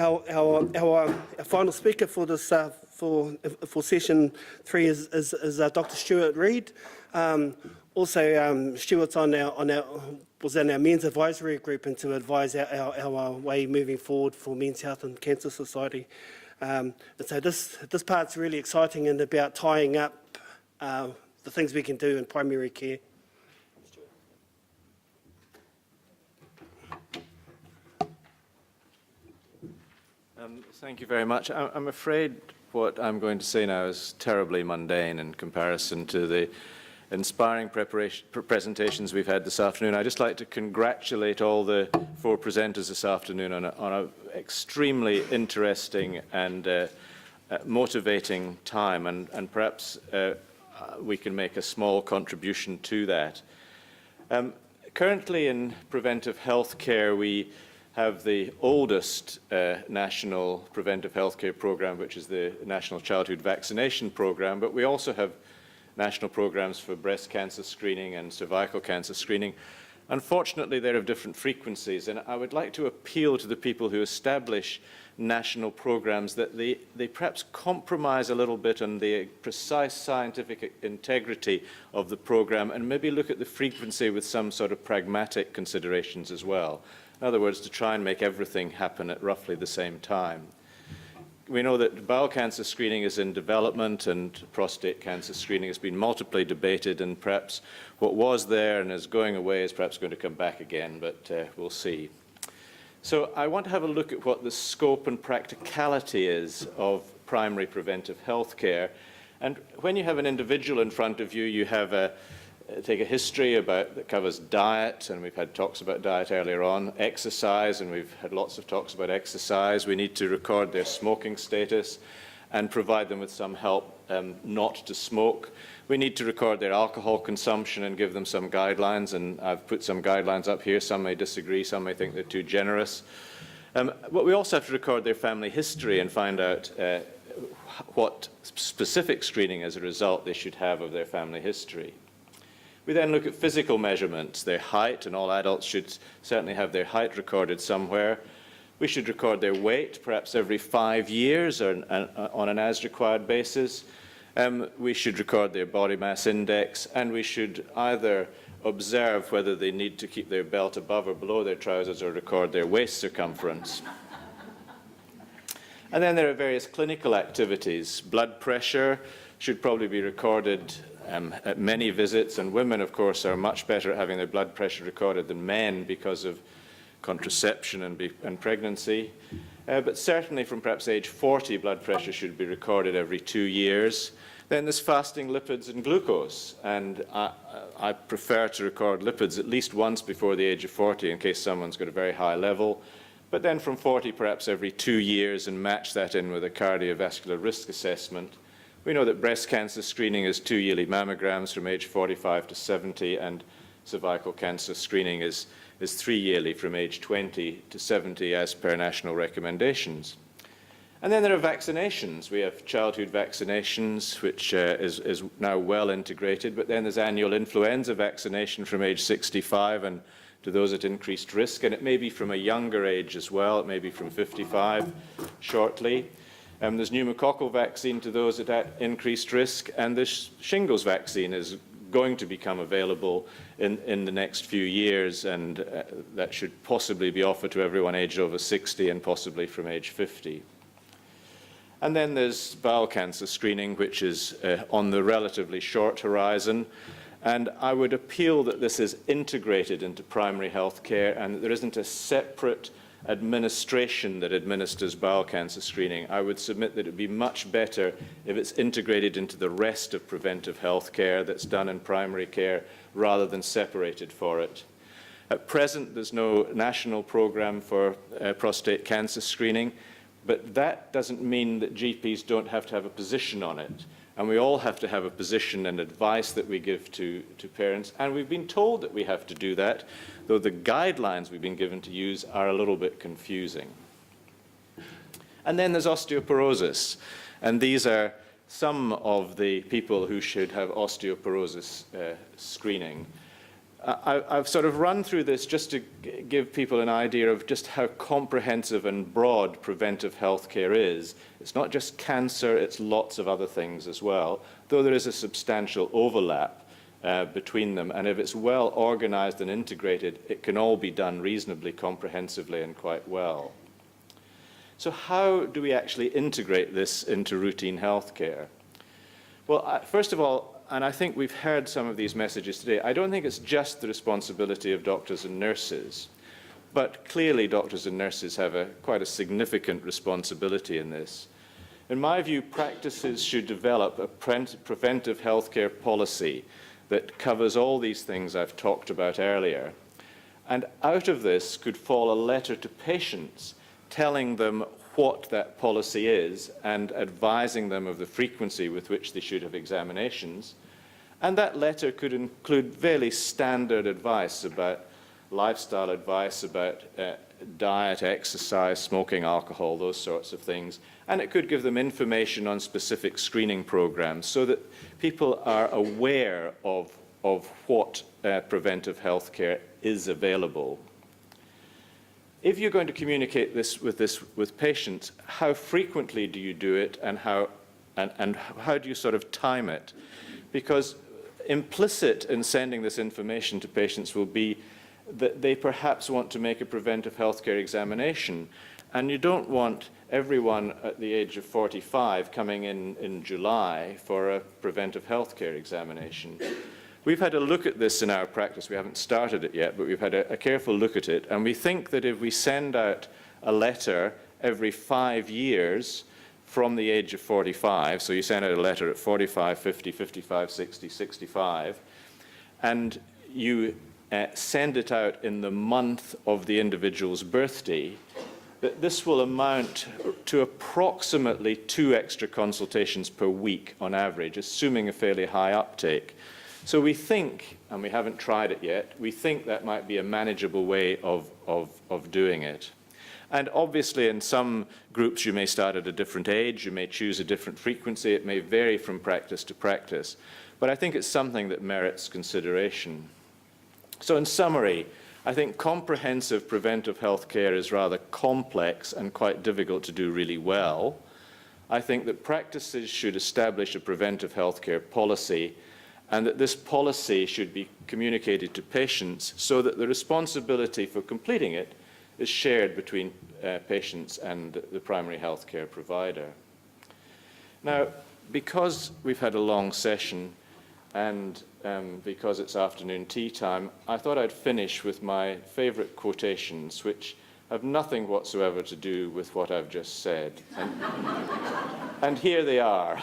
Our final speaker for this for session 3 is Dr. Stewart Reid. Also, Stewart's was in our men's advisory group and to advise our way moving forward for Men's Health and Cancer Society. And so this part's really exciting and about tying up the things we can do in primary care. Thank you very much. I'm afraid what I'm going to say now is terribly mundane in comparison to the inspiring presentations we've had this afternoon. I'd just like to congratulate all the 4 presenters this afternoon on an extremely interesting and motivating time, and perhaps we can make a small contribution to that. Currently in preventive health care, we have the oldest national preventive healthcare program, which is the National Childhood Vaccination Program, but we also have national programs for breast cancer screening and cervical cancer screening. Unfortunately, they're of different frequencies, and I would like to appeal to the people who establish national programs that they perhaps compromise a little bit on the precise scientific integrity of the program and maybe look at the frequency with some sort of pragmatic considerations as well. In other words, to try and make everything happen at roughly the same time. We know that bowel cancer screening is in development and prostate cancer screening has been multiply debated, and perhaps what was there and is going away is perhaps going to come back again, but we'll see. So I want to have a look at what the scope and practicality is of primary preventive health care. And when you have an individual in front of you, you have take a history that covers diet, and we've had talks about diet earlier on, exercise, and we've had lots of talks about exercise. We need to record their smoking status and provide them with some help not to smoke. We need to record their alcohol consumption and give them some guidelines, and I've put some guidelines up here. Some may disagree, some may think they're too generous. But we also have to record their family history and find out what specific screening as a result they should have of their family history. We then look at physical measurements, their height, and all adults should certainly have their height recorded somewhere. We should record their weight, perhaps every 5 years or on an as-required basis. We should record their body mass index, and we should either observe whether they need to keep their belt above or below their trousers or record their waist circumference. And then there are various clinical activities. Blood pressure should probably be recorded at many visits, and women, of course, are much better at having their blood pressure recorded than men because of contraception and pregnancy. But certainly from perhaps age 40, blood pressure should be recorded every 2 years. Then there's fasting lipids and glucose, and I prefer to record lipids at least once before the age of 40 in case someone's got a very high level. But then from 40, perhaps every 2 years, and match that in with a cardiovascular risk assessment. We know that breast cancer screening is 2 yearly mammograms from age 45 to 70, and cervical cancer screening is 3 yearly from age 20 to 70 as per national recommendations. And then there are vaccinations. We have childhood vaccinations, which is now well integrated, but then there's annual influenza vaccination from age 65 and to those at increased risk, and it may be from a younger age as well. It may be from 55 shortly. There's pneumococcal vaccine to those at increased risk, and this shingles vaccine is going to become available in the next few years, and that should possibly be offered to everyone aged over 60 and possibly from age 50. And then there's bowel cancer screening, which is on the relatively short horizon, and I would appeal that this is integrated into primary health care and that there isn't a separate administration that administers bowel cancer screening. I would submit that it would be much better if it's integrated into the rest of preventive health care that's done in primary care rather than separated for it. At present, there's no national program for prostate cancer screening, but that doesn't mean that GPs don't have to have a position on it. And we all have to have a position and advice that we give to parents, and we've been told that we have to do that, though the guidelines we've been given to use are a little bit confusing. And then there's osteoporosis, and these are some of the people who should have osteoporosis screening. I've sort of run through this just to give people an idea of just how comprehensive and broad preventive healthcare is. It's not just cancer, it's lots of other things as well, though there is a substantial overlap between them. And if it's well organized and integrated, it can all be done reasonably comprehensively and quite well. So how do we actually integrate this into routine healthcare? Well, first of all, and I think we've heard some of these messages today, I don't think it's just the responsibility of doctors and nurses, but clearly doctors and nurses have quite a significant responsibility in this. In my view, practices should develop a preventive healthcare policy that covers all these things I've talked about earlier. And out of this could fall a letter to patients telling them what that policy is and advising them of the frequency with which they should have examinations. And that letter could include fairly standard advice about lifestyle advice, about diet, exercise, smoking, alcohol, those sorts of things. And it could give them information on specific screening programs so that people are aware of what preventive healthcare is available. If you're going to communicate this with patients, how frequently do you do it, and how do you sort of time it? Because implicit in sending this information to patients will be that they perhaps want to make a preventive healthcare examination, and you don't want everyone at the age of 45 coming in July for a preventive healthcare examination. We've had a look at this in our practice. We haven't started it yet, but we've had a careful look at it. And we think that if we send out a letter every 5 years from the age of 45, so you send out a letter at 45, 50, 55, 60, 65, and you send it out in the month of the individual's birthday, that this will amount to approximately 2 extra consultations per week on average, assuming a fairly high uptake. So we think, and we haven't tried it yet, we think that might be a manageable way of doing it. And obviously in some groups you may start at a different age, you may choose a different frequency, it may vary from practice to practice. But I think it's something that merits consideration. So in summary, I think comprehensive preventive health care is rather complex and quite difficult to do really well. I think that practices should establish a preventive health care policy, and that this policy should be communicated to patients so that the responsibility for completing it is shared between patients and the primary health care provider. Now, because we've had a long session and because it's afternoon tea time, I thought I'd finish with my favorite quotations, which have nothing whatsoever to do with what I've just said. And here they are.